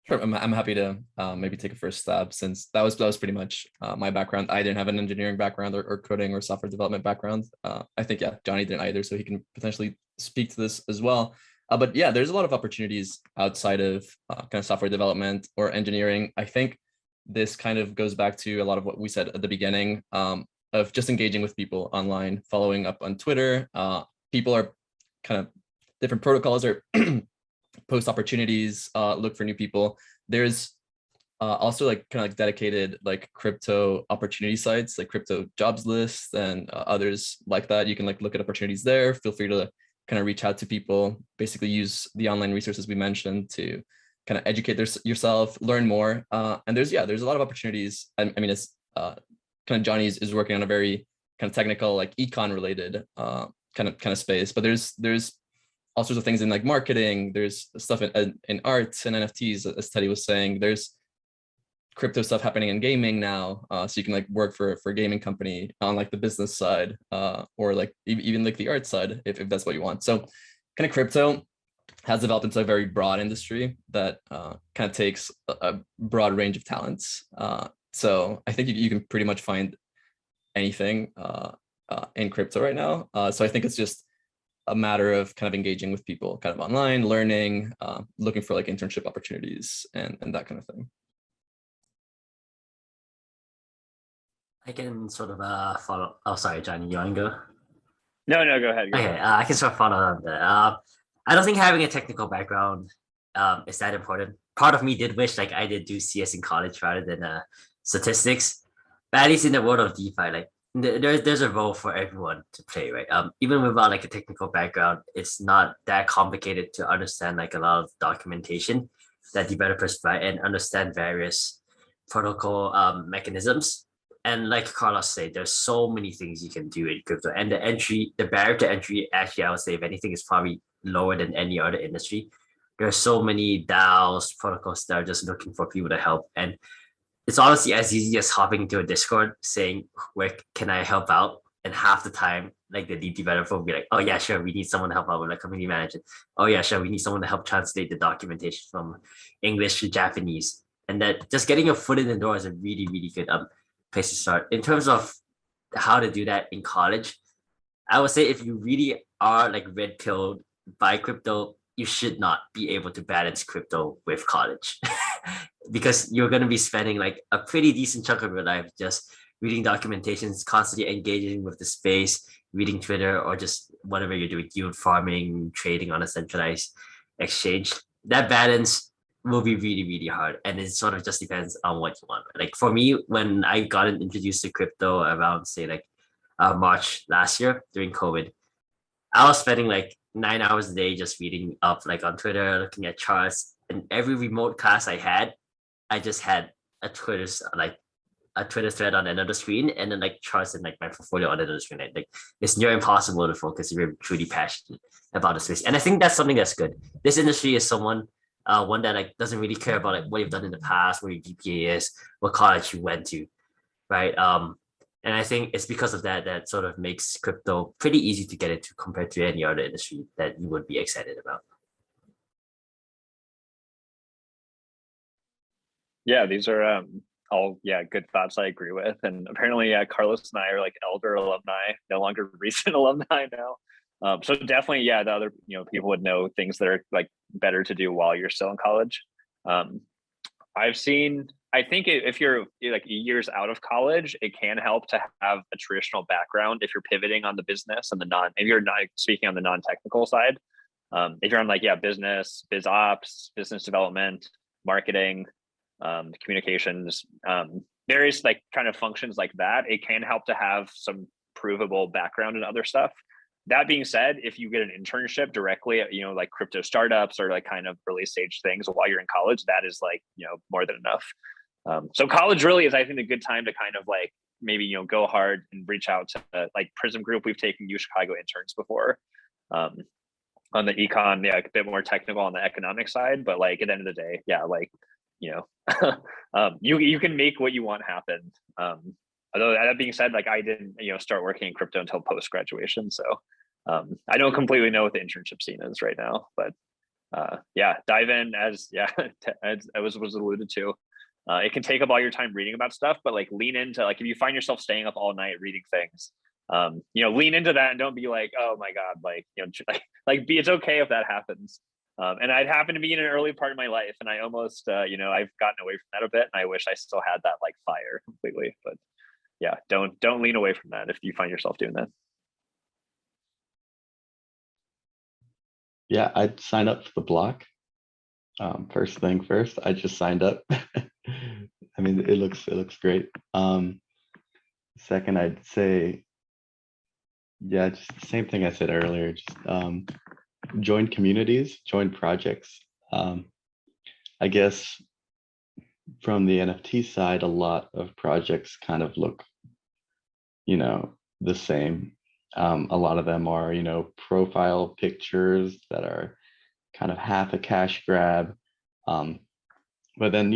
Sure, I'm happy to maybe take a first stab, since that was pretty much my background. I didn't have an engineering background or coding or software development background. I think, yeah, Johnny didn't either, so he can potentially speak to this as well. But yeah, there's a lot of opportunities outside of kind of software development or engineering. I think this kind of goes back to a lot of what we said at the beginning of just engaging with people online, following up on Twitter. People are kind of different protocols or post opportunities, look for new people. There's also like kind of like dedicated like crypto opportunity sites like crypto jobs lists and others like that. You can like look at opportunities there. Feel free to kind of reach out to people, basically use the online resources we mentioned to kind of educate yourself, learn more. And there's a lot of opportunities. I mean, it's kind of Johnny is working on a very kind of technical, like econ related kind of space, but there's all sorts of things in like marketing. There's stuff in arts and NFTs, as Teddy was saying. There's crypto stuff happening in gaming now, so you can like work for a gaming company on like the business side, or like even like the art side if that's what you want. So kind of crypto has developed into a very broad industry that kind of takes a broad range of talents. So I think you can pretty much find anything in crypto right now. So I think it's just a matter of kind of engaging with people kind of online, learning, looking for like internship opportunities and that kind of thing.
I can sort of follow. Oh, sorry, Johnny, you want to go?
No, no, go ahead. Go
Okay,
ahead.
I can sort of follow on that. I don't think having a technical background is that important. Part of me did wish like I did do CS in college rather than statistics, but at least in the world of DeFi, like there's a role for everyone to play, right? Even without like a technical background, it's not that complicated to understand like a lot of documentation that developers write and understand various protocol mechanisms. And like Carlos said, there's so many things you can do in crypto, and the barrier to entry, actually, I would say, if anything, is probably lower than any other industry. There's so many DAOs, protocols that are just looking for people to help, and it's honestly as easy as hopping into a Discord saying, "Where can I help out?" And half the time, like the lead developer will be like, "Oh yeah, sure, we need someone to help out with like community management. Oh yeah, sure, we need someone to help translate the documentation from English to Japanese." And that just getting your foot in the door is a really, really good place to start. In terms of how to do that in college, I would say if you really are like red pilled by crypto, you should not be able to balance crypto with college because you're going to be spending like a pretty decent chunk of your life just reading documentations, constantly engaging with the space, reading Twitter, or just whatever you're doing, yield farming, trading on a centralized exchange. That balance will be really, really hard. And it sort of just depends on what you want. Like for me, when I got introduced to crypto around, say, like March last year during COVID, I was spending like 9 hours a day just reading up like on Twitter, looking at charts. And every remote class I had, I just had a Twitter thread on another screen, and then like charts and like my portfolio on another screen. Like it's near impossible to focus if you're truly passionate about the space. And I think that's something that's good. This industry is one that like doesn't really care about like what you've done in the past, where your GPA is, what college you went to, right? And I think it's because of that that sort of makes crypto pretty easy to get into compared to any other industry that you would be excited about.
Yeah, these are all good thoughts I agree with. And apparently Carlos and I are like elder alumni, no longer recent alumni now. So definitely, the other people would know things that are like better to do while you're still in college. I think if you're like years out of college, it can help to have a traditional background if you're pivoting on the business and if you're not speaking on the non-technical side. If you're on like business, biz ops, business development, marketing, communications, various like kind of functions like that, it can help to have some provable background and other stuff. That being said, if you get an internship directly at like crypto startups or like kind of early stage things while you're in college, that is like more than enough. So college really is, I think, a good time to kind of like maybe go hard and reach out to like Prism Group. We've taken UChicago interns before. On the econ, a bit more technical on the economic side, but like at the end of the day, like you can make what you want happen. Although that being said, like I didn't start working in crypto until post graduation, so I don't completely know what the internship scene is right now, but dive in as was alluded to. It can take up all your time reading about stuff, but like lean into like if you find yourself staying up all night reading things, lean into that and don't be like, oh my god, like it's okay if that happens. And I'd happened to be in an early part of my life, and I almost I've gotten away from that a bit, and I wish I still had that like fire completely. But don't lean away from that if you find yourself doing that.
Yeah, I'd sign up for the block. First thing first, I just signed up. I mean, it looks great. Second, I'd say, just the same thing I said earlier. Just join communities, join projects. I guess from the NFT side, a lot of projects kind of look, the same. A lot of them are, profile pictures that are kind of half a cash grab. But then,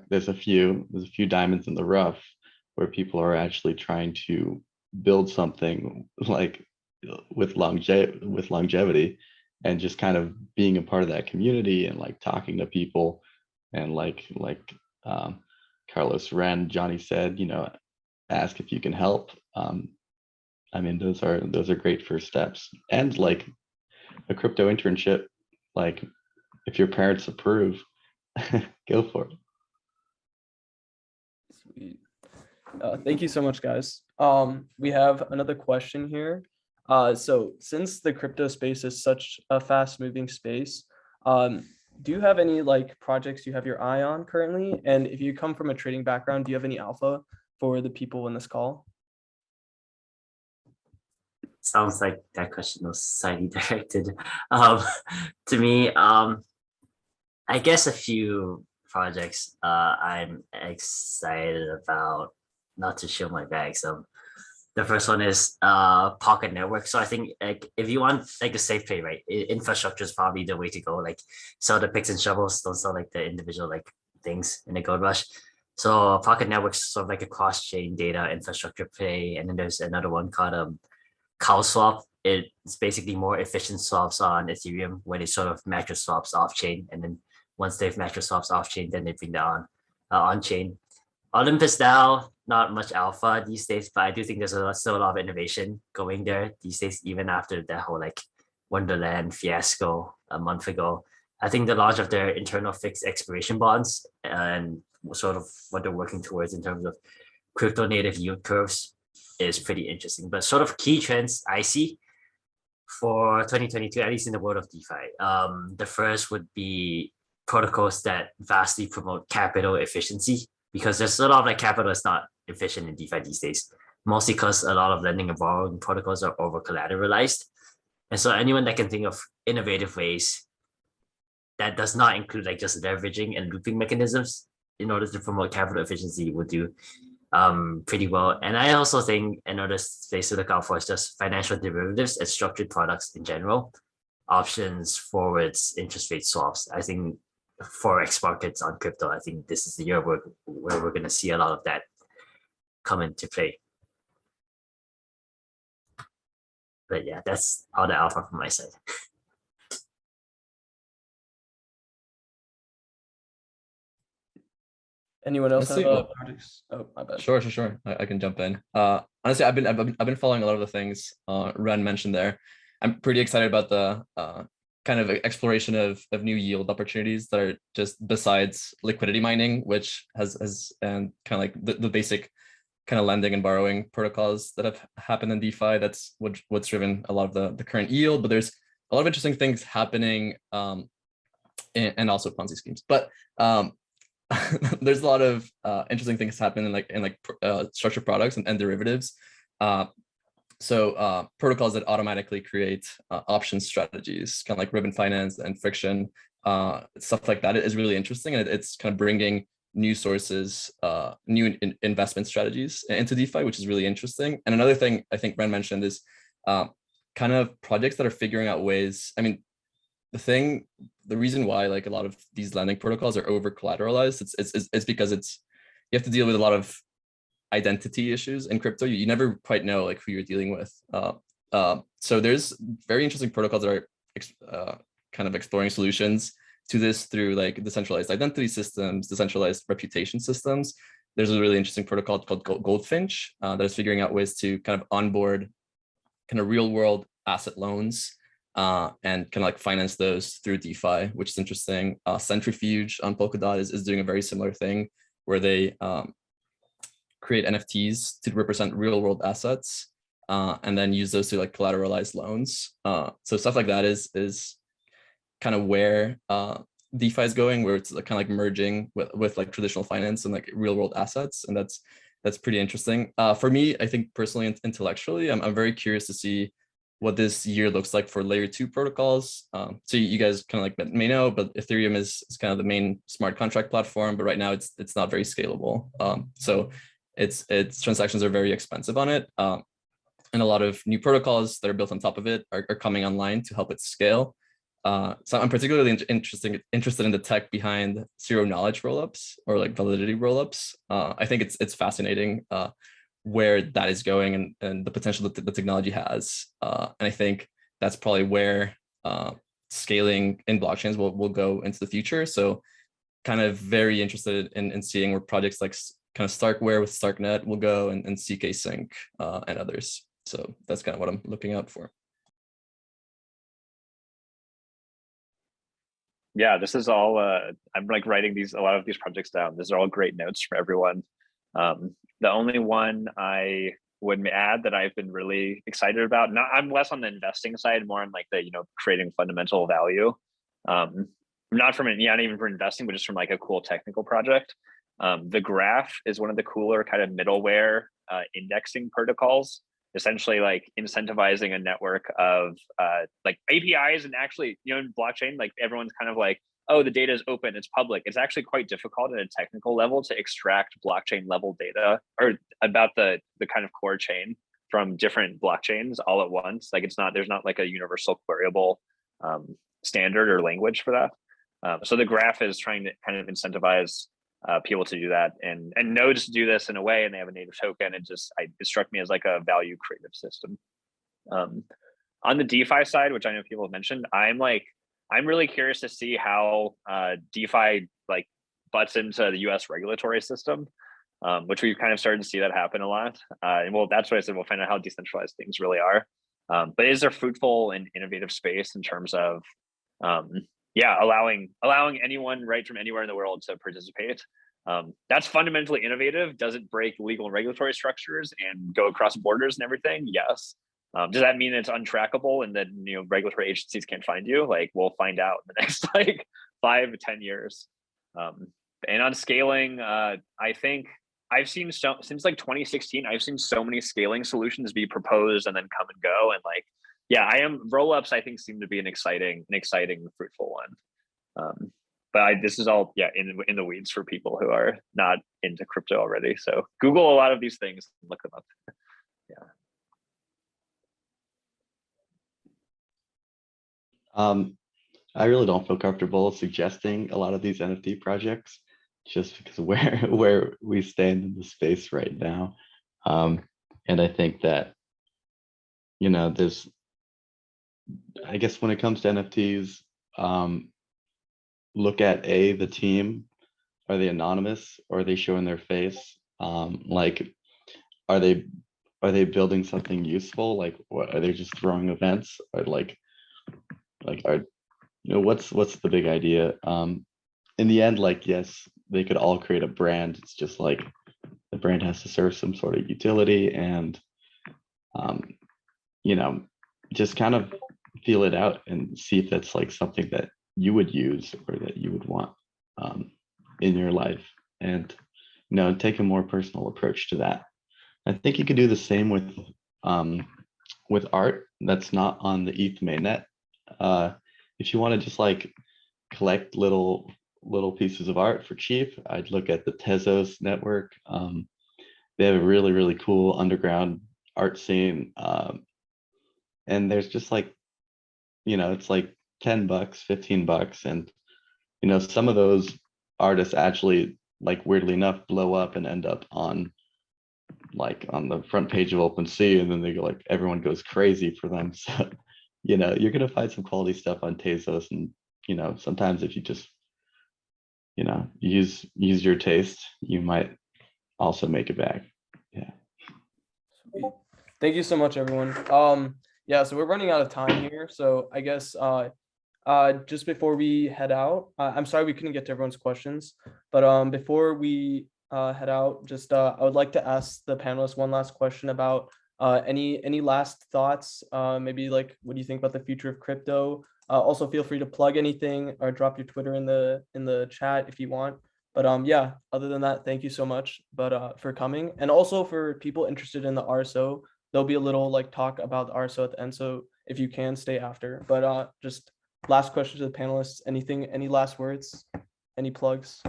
there's a few diamonds in the rough where people are actually trying to build something like with longevity and just kind of being a part of that community and like talking to people and like Carlos ran, Johnny said, ask if you can help. I mean, those are great first steps. And like a crypto internship, like if your parents approve, go for it.
Sweet. Thank you so much, guys. We have another question here. So since the crypto space is such a fast moving space, do you have any like projects you have your eye on currently? And if you come from a trading background, do you have any alpha for the people in this call?
Sounds like that question was slightly directed to me. I guess a few projects I'm excited about, not to show my bag. So the first one is Pocket Network. So I think like if you want like a safe pay, right? Infrastructure is probably the way to go. Like sell the picks and shovels, don't sell like the individual like things in the gold rush. So Pocket Network's sort of like a cross-chain data infrastructure play. And then there's another one called Cow Swap. It's basically more efficient swaps on Ethereum where they sort of match your swaps off chain. And then once they've matched your swaps off chain, then they bring that on chain. Olympus DAO, not much alpha these days, but I do think there's still a lot of innovation going there these days, even after that whole like Wonderland fiasco a month ago. I think the launch of their internal fixed expiration bonds and sort of what they're working towards in terms of crypto native yield curves is pretty interesting. But sort of key trends I see for 2022, at least in the world of DeFi. The first would be protocols that vastly promote capital efficiency, because there's a lot of like capital is not efficient in DeFi these days, mostly because a lot of lending and borrowing protocols are over collateralized. And so anyone that can think of innovative ways that does not include like just leveraging and looping mechanisms in order to promote capital efficiency would do pretty well. And I also think another space to look out for is just financial derivatives and structured products in general, options, forwards, interest rate swaps. I think forex markets on crypto, I think this is the year where we're going to see a lot of that come into play. But yeah, that's all the alpha from my side.
Anyone else have
Honestly,
projects? Oh, my bad.
Sure. I can jump in. Honestly, I've been following a lot of the things Ren mentioned there. I'm pretty excited about the kind of exploration of new yield opportunities that are just besides liquidity mining, which has and kind of like the basic kind of lending and borrowing protocols that have happened in DeFi. That's what's driven a lot of the current yield. But there's a lot of interesting things happening, and also Ponzi schemes. But there's a lot of interesting things happening in structured products and derivatives. So protocols that automatically create option strategies, kind of like ribbon finance and friction, stuff like that is really interesting. And it's kind of bringing new sources, new investment strategies into DeFi, which is really interesting. And another thing I think Ren mentioned is kind of projects that are figuring out ways. I mean, the reason why like a lot of these lending protocols are over collateralized, it's because you have to deal with a lot of identity issues in crypto. You never quite know like who you're dealing with. So there's very interesting protocols that are kind of exploring solutions to this through like decentralized identity systems, decentralized reputation systems. There's a really interesting protocol called Goldfinch that is figuring out ways to kind of onboard kind of real world asset loans and kind of like finance those through DeFi, which is interesting. Centrifuge on Polkadot is doing a very similar thing where they create NFTs to represent real world assets and then use those to like collateralize loans. So stuff like that is kind of where DeFi is going, where it's kind of like merging with like traditional finance and like real world assets. And that's pretty interesting. For me, I think personally, intellectually, I'm very curious to see what this year looks like for layer 2 protocols. So you guys kind of like may know, but Ethereum is kind of the main smart contract platform, but right now it's not very scalable. So its transactions are very expensive on it. And a lot of new protocols that are built on top of it are coming online to help it scale. So I'm particularly interested in the tech behind zero knowledge rollups or like validity rollups. I think it's fascinating where that is going and the potential that the technology has. And I think that's probably where scaling in blockchains will go into the future. So kind of very interested in seeing where projects like kind of Starkware with Starknet will go and CK Sync and others. So that's kind of what I'm looking out for.
Yeah, this is all, I'm like writing a lot of these projects down. These are all great notes for everyone. The only one I would add that I've been really excited about, I'm less on the investing side, more on like the, creating fundamental value. Not even for investing, but just from like a cool technical project. The graph is one of the cooler kind of middleware indexing protocols, essentially like incentivizing a network of like APIs. And actually, in blockchain, like everyone's kind of like, oh, the data is open, it's public. It's actually quite difficult at a technical level to extract blockchain level data or about the kind of core chain from different blockchains all at once. Like there's not like a universal queryable standard or language for that. So the graph is trying to kind of incentivize people to do that, and nodes do this in a way, and they have a native token. It struck me as like a value creative system. On the DeFi side, which I know people have mentioned, I'm really curious to see how DeFi like butts into the US regulatory system, which we've kind of started to see that happen a lot. And that's what I said, we'll find out how decentralized things really are. But is there fruitful and innovative space in terms of allowing anyone right from anywhere in the world to participate? That's fundamentally innovative. Does it break legal and regulatory structures and go across borders and everything? Yes. Does that mean it's untrackable and that regulatory agencies can't find you? Like, we'll find out in the next like 5 to 10 years. And on scaling, I think I've seen since like 2016, I've seen so many scaling solutions be proposed and then come and go. And like, roll-ups I think seem to be an exciting, fruitful one. But this is all in the weeds for people who are not into crypto already. So Google a lot of these things and look them up.
I really don't feel comfortable suggesting a lot of these NFT projects just because of where we stand in the space right now. And I think that, there's, I guess when it comes to NFTs, look at the team. Are they anonymous or are they showing their face? Like, are they building something useful? Like, what are they just throwing events? Or what's the big idea? In the end, like, yes, they could all create a brand. It's just like the brand has to serve some sort of utility, and just kind of feel it out and see if that's like something that you would use or that you would want in your life, and take a more personal approach to that. I think you could do the same with art that's not on the ETH mainnet. If you want to just like collect little pieces of art for cheap, I'd look at the Tezos network. They have a really, really cool underground art scene. And there's just like, it's like $10, $15. And, some of those artists actually, like, weirdly enough, blow up and end up on the front page of OpenSea, and then they go like, everyone goes crazy for them. So, you're going to find some quality stuff on Tezos, and, sometimes if you just, use your taste, you might also make it back. Yeah.
Sweet. Thank you so much, everyone. So we're running out of time here. So I guess just before we head out, I'm sorry we couldn't get to everyone's questions, but before we head out, just I would like to ask the panelists one last question about any last thoughts, maybe like, what do you think about the future of crypto? Also feel free to plug anything or drop your Twitter in the chat if you want. But other than that, thank you so much for coming, and also for people interested in the RSO, there'll be a little like talk about the RSO at the end, so if you can stay after. But just last question to the panelists, any last words, any plugs?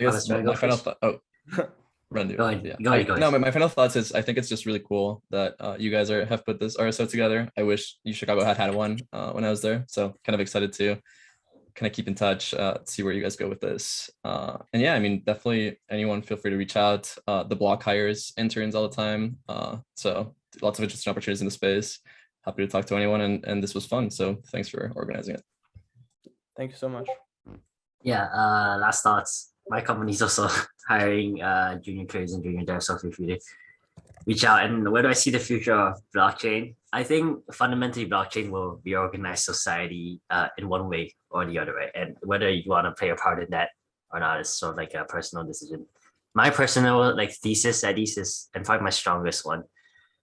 I guess my final thought. Oh, Randy.
Go ahead.
No, my final thoughts is I think it's just really cool that you guys have put this RSO together. I wish UChicago had one when I was there, so kind of excited to kind of keep in touch, see where you guys go with this. And yeah, I mean, definitely anyone feel free to reach out. The block hires interns all the time, so lots of interesting opportunities in the space. Happy to talk to anyone, and this was fun. So thanks for organizing it.
Thank you so much.
Yeah, last thoughts. My company's also hiring junior traders and junior devs, so feel free to reach out. And where do I see the future of blockchain? I think fundamentally blockchain will reorganize society in one way or the other way. And whether you want to play a part in that or not is sort of like a personal decision. My personal like thesis is, and probably my strongest one,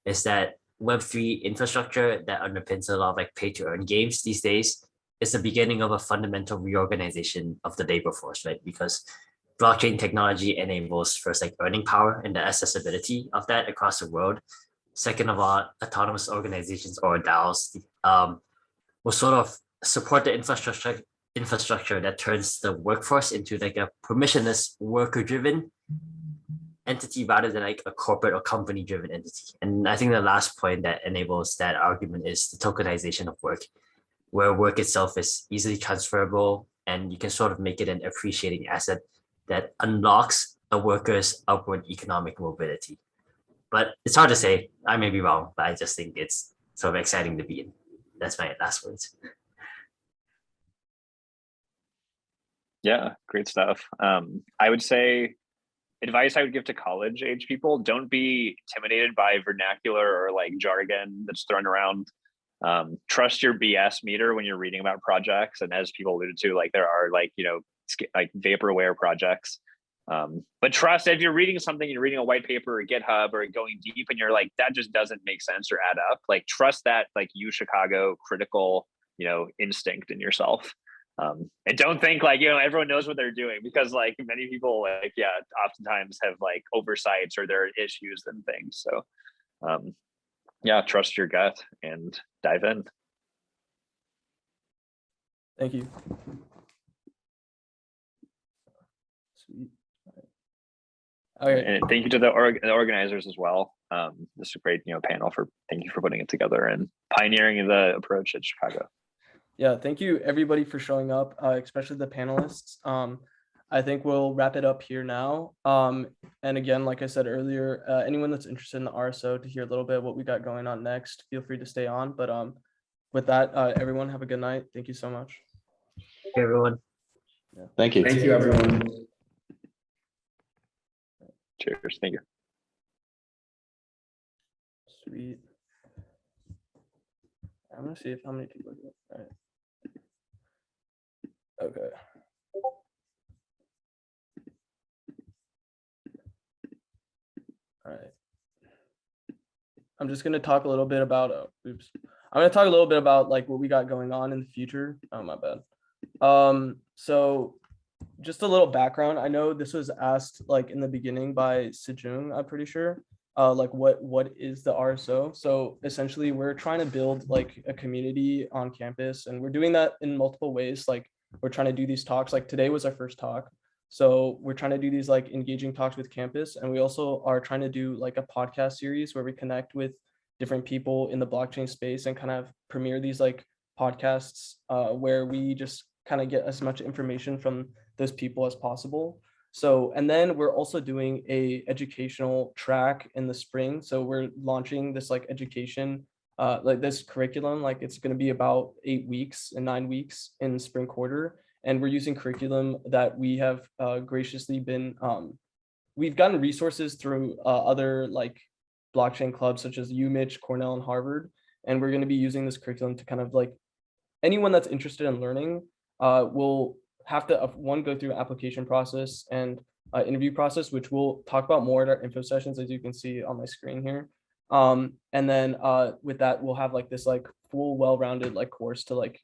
is that Web3 infrastructure that underpins a lot of like pay to earn games these days is the beginning of a fundamental reorganization of the labor force, right? Because blockchain technology enables first like earning power and the accessibility of that across the world. Second of all, autonomous organizations or DAOs will sort of support the infrastructure that turns the workforce into like a permissionless worker-driven entity rather than like a corporate or company-driven entity. And I think the last point that enables that argument is the tokenization of work, where work itself is easily transferable and you can sort of make it an appreciating asset that unlocks a worker's upward economic mobility. But it's hard to say. I may be wrong, but I just think it's sort of exciting to be in. That's my last words.
Yeah, great stuff. I would say advice I would give to college age people: don't be intimidated by vernacular or like jargon that's thrown around. Trust your BS meter when you're reading about projects. And as people alluded to, like there are like, like vaporware projects. But trust, if you're reading something, you're reading a white paper or GitHub or going deep and you're like, that just doesn't make sense or add up. Like trust that like UChicago critical, instinct in yourself. And don't think like, everyone knows what they're doing, because like many people like, oftentimes have like oversights or there are issues and things. So trust your gut and dive in.
Thank you. Sweet. Okay.
And thank you to the organizers as well. This is a great, panel thank you for putting it together and pioneering the approach at Chicago.
Yeah, thank you everybody for showing up, especially the panelists. I think we'll wrap it up here now. And again, like I said earlier, anyone that's interested in the RSO to hear a little bit what we got going on next, feel free to stay on. But with that, everyone have a good night. Thank you so much.
Hey, everyone.
Yeah.
Thank you.
Thank you, everyone.
Cheers. Thank you.
Sweet. I'm gonna see how many people are here. All right. Okay. All right. I'm just gonna talk a little bit about I'm gonna talk a little bit about like what we got going on in the future. Oh, my bad. So just a little background. I know this was asked like in the beginning by Sejong, I'm pretty sure. Like what is the RSO? So essentially we're trying to build like a community on campus, and we're doing that in multiple ways. Like we're trying to do these talks, like today was our first talk. So we're trying to do these like engaging talks with campus. And we also are trying to do like a podcast series where we connect with different people in the blockchain space and kind of premiere these like podcasts where we just kind of get as much information from those people as possible. So, and then we're also doing a educational track in the spring. So we're launching this like education, like this curriculum, like it's going to be about 8 weeks and 9 weeks in spring quarter. And we're using curriculum that we have graciously been, we've gotten resources through other like blockchain clubs such as UMich, Cornell, and Harvard. And we're going to be using this curriculum to kind of like, anyone that's interested in learning will have to go through application process and interview process, which we'll talk about more at our info sessions, as you can see on my screen here. And then with that, we'll have like this like full well-rounded like course to like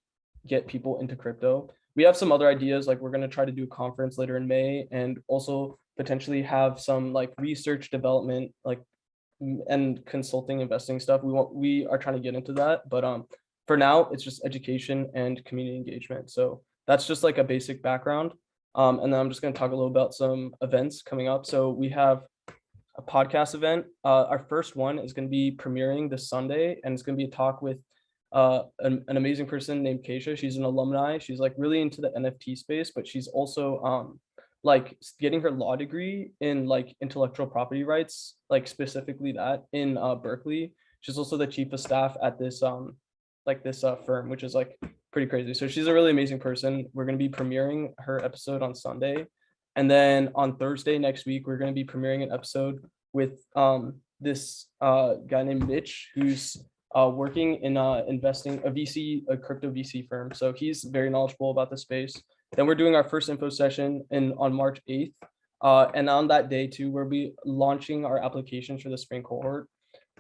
get people into crypto. We have some other ideas, like we're going to try to do a conference later in May, and also potentially have some like research development like and consulting investing stuff. We are trying to get into that, but for now it's just education and community engagement. So that's just like a basic background. And then I'm just going to talk a little about some events coming up. So we have a podcast event. Our first one is going to be premiering this Sunday, and it's going to be a talk with an amazing person named Keisha. She's an alumni. She's like really into the NFT space, but she's also like getting her law degree in like intellectual property rights, like specifically that in Berkeley. She's also the chief of staff at this firm, which is like pretty crazy. So she's a really amazing person. We're going to be premiering her episode on Sunday. And then on Thursday next week, we're going to be premiering an episode with this guy named Mitch, who's working in investing a crypto VC firm. So he's very knowledgeable about the space. Then we're doing our first info session on March 8th. And on that day too, we'll be launching our applications for the spring cohort.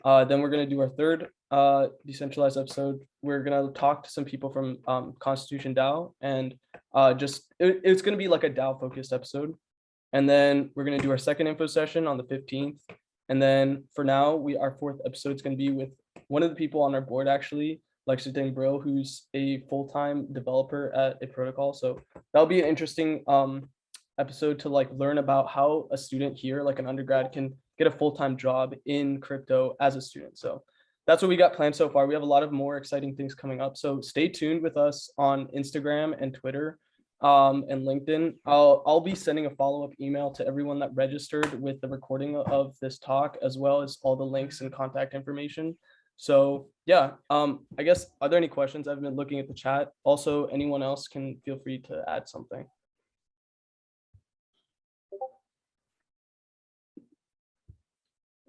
Then we're going to do our third decentralized episode. We're going to talk to some people from Constitution DAO, and it's going to be like a DAO focused episode. And then we're going to do our second info session on the 15th. And then for now, our fourth episode is going to be with one of the people on our board, actually, Lexington Bro, who's a full-time developer at a protocol. So that'll be an interesting episode to like learn about how a student here, like an undergrad, can get a full-time job in crypto as a student. So that's what we got planned so far. We have a lot of more exciting things coming up. So stay tuned with us on Instagram and Twitter and LinkedIn. I'll be sending a follow-up email to everyone that registered with the recording of this talk, as well as all the links and contact information. So yeah, I guess, are there any questions? I've been looking at the chat. Also, anyone else can feel free to add something.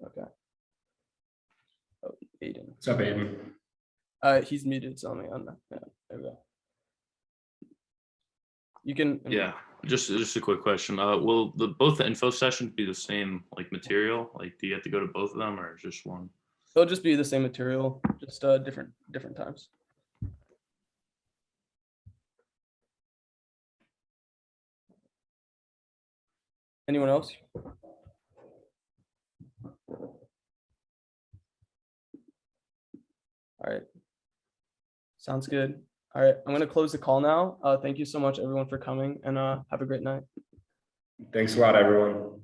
Okay. Oh, Aiden.
What's up, Aiden?
He's muted, so let me yeah, there we go. You can.
Yeah, just a quick question. Will both the info sessions be the same like material? Like, do you have to go to both of them or just one?
It'll just be the same material, just different times. Anyone else? All right. Sounds good. All right, I'm going to close the call now. Thank you so much, everyone, for coming, and have a great night.
Thanks a lot, everyone.